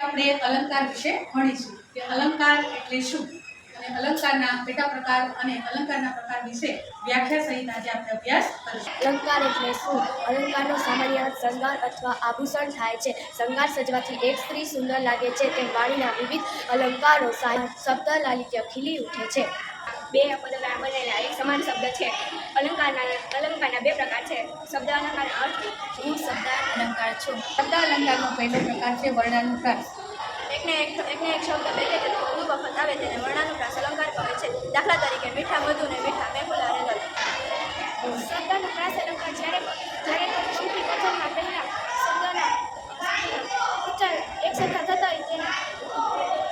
આપણે અલંકાર વિશે ભણીશું કે અલંકાર એટલે શું અને અલંકારના પેટા પ્રકાર અને અલંકારના પ્રકાર વિશે વ્યાખ્યા સહિત આજે આપણે અભ્યાસ કરીશું। અલંકાર એટલે શું? અલંકારનો સામાન્ય અર્થ શૃંગાર અથવા આભૂષણ થાય છે। શૃંગાર સજવાથી એક સ્ત્રી સુંદર લાગે છે તેમ વાણીના વિવિધ અલંકારો શબ્દ લાલિત્ય ખીલી ઉઠે છે। બે પદો દ્વારા બનેલા એક સમાન શબ્દ છે। અલંકારના બે પ્રકાર છે, શબ્દ અલંકાર અને અર્થ। હું શબ્દ અલંકાર છું। શબ્દ અલંકારનો પહેલો પ્રકાર છે વર્ણાનુપ્રાસ। એકને એક શબ્દ બે કે તેથી વધુ વખત આવે તેને વર્ણાનુપ્રાસ અલંકાર કહે છે। દાખલા તરીકે મીઠા મધુ ને મીઠા મેઘુલા રેલલ। શબ્દાનુપ્રાસ અલંકાર જ્યારે કોઈ શીખી કથનમાં પહેલા શબ્દના ઉચ્ચાર એક સરખા થતા હોય તેને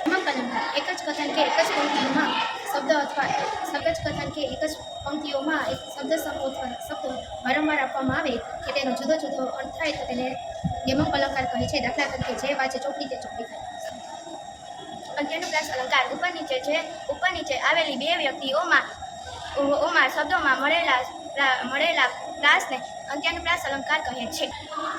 ગમક અલંકાર। એક જ કથન કે એક જ પંક્તિઓમાં શબ્દ અથવા એક જ કથન કે એક જ પંક્તિઓમાં એક શબ્દ વારંવાર આપવામાં આવે કે તેનો જુદો જુદો અર્થ થાય તો તેને ગમક અલંકાર કહે છે। દાખલા તરીકે જે વાંચે ચોપડી તે ચોપડી થાય। અંત્યાનુપ્રાસ અલંકાર ઉપર નીચે આવેલી બે વ્યક્તિઓમાં શબ્દોમાં મળેલા પ્રાસને અંત્યાનુપ્રાસ અલંકાર કહે છે।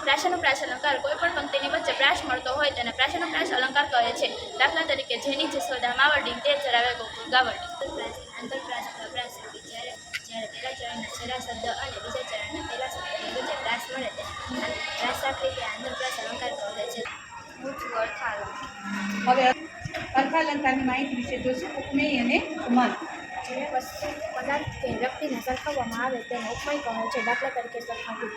પ્રાસાનુપ્રાસ અલંકાર કોઈ પણ પંક્તિની વચ્ચે પ્રાસ મળતો હોય તેને પ્રાસાનુપ્રાસ અલંકાર કહે છે। દાખલા તરીકે જેની જસોદા માવડી તે ચરાવે ગોકુળ ગાવડી। આંતરપ્રાસ અથવા પ્રાસ જ્યારે પહેલા ચરણના છેલ્લા શબ્દ અને બીજા ચરણના પહેલા શબ્દની વચ્ચે પ્રાસ મળે તેને પ્રાસાકૃતિ આંતરપ્રાસ અલંકાર કહે છે। હવે અર્થાલંકારની માહિતી વિશે જોશું ઉપમેય અને ઉપમાન। જે વસ્તુ પદાર્થ કે વ્યક્તિને સરખાવવામાં આવે તેને ઉપમેય કહે છે। દાખલા તરીકે સરખાવવું।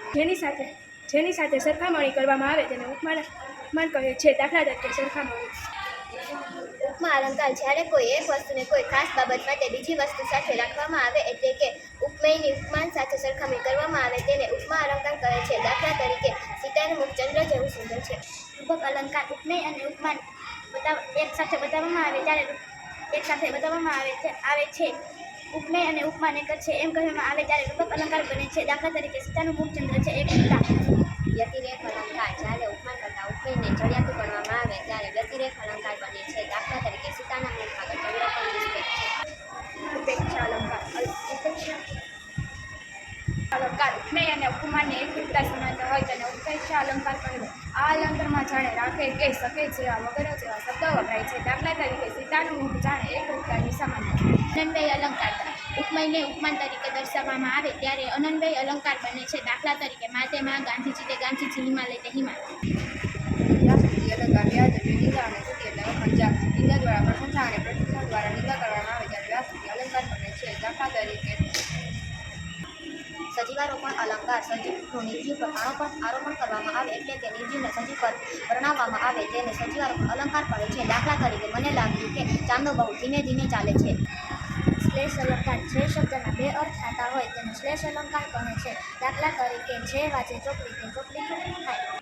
જેની સાથે સરખામણી કરવામાં આવે તેને ઉપમાન કહે છે। દાખલા તરીકે સરખામણી। ઉપમા અલંકાર જ્યારે કોઈ એક વસ્તુને કોઈ ખાસ બાબત માટે બીજી વસ્તુ સાથે રાખવામાં આવે એટલે કે ઉપમેયની ઉપમાન સાથે સરખામણી કરવામાં આવે તેને ઉપમા અલંકાર કહે છે। દાખલા તરીકે સીતાનું મુખ ચંદ્ર જેવું સુંદર છે। રૂપક અલંકાર ઉપમેય અને ઉપમાન એક સાથે બતાવવામાં આવે છે। ઉપમેય અને ઉપમાન એક જ છે એમ કહેવામાં આવે ત્યારે રૂપક અલંકાર બને છે। દાખલા તરીકે સીતાનું મુખ ચંદ્ર છે એક પિતા। વ્યતિરેક અલંકાર જ્યારે ઉપમાન કરતા ઉપમેયને ચડિયાતું ગણવામાં આવે ત્યારે વ્યતિરેક અલંકાર બને છે। દાખલા તરીકે સીતાના મુખ આગળ ચંદ્ર પણ દિશે છે। ઉપેક્ષા અલંકાર ઉપમેય અને ઉપમાનને એકરૂપતા સમાનતા હોય તેને ઉપેક્ષા અલંકાર કહેવાય। આ અલંકારમાં જાણે રાખે કે શકે જેવા વગેરે જેવા શબ્દો વપરાય છે। દાખલા તરીકે સીતાનું મુખ જાણે એકરૂપતાની સમાન। અનન્વય અલંકાર ઉપમેયને ઉપમાન તરીકે દર્શાવવામાં આવે ત્યારે અનન્વય અલંકાર બને છે। દાખલા તરીકે મા તે મા, ગાંધીજી તે ગાંધીજી, હિમાલય તે હિમાલય। વ્યાસસ્તુતિ અલંકાર વ્યાજ એટલે નિંદા અને સ્તુતિ એટલે વખાણ। નિંદા દ્વારા પ્રશંસા અને પ્રશંસા દ્વારા નિંદા કરવામાં આવે ત્યારે વ્યાસસ્તુતિ અલંકાર બને છે। દાખલા તરીકે સજીવારોપણ અલંકાર સજીવનું નિર્જીવ પર આરોપણ કરવામાં આવે એટલે કે નિર્જીવને સજીવ પર વર્ણવવામાં આવે તેને સજીવારોપણ અલંકાર કહે છે। દાખલા તરીકે મને લાગ્યું કે ચાંદો બહુ ધીમે ધીમે ચાલે છે। શ્લેષ અલંકાર જે શબ્દના બે અર્થ થતા હોય તેને શ્લેષ અલંકાર કહે છે। દાખલા તરીકે જે વાંચે ચોપડી તે ચોપડી થાય।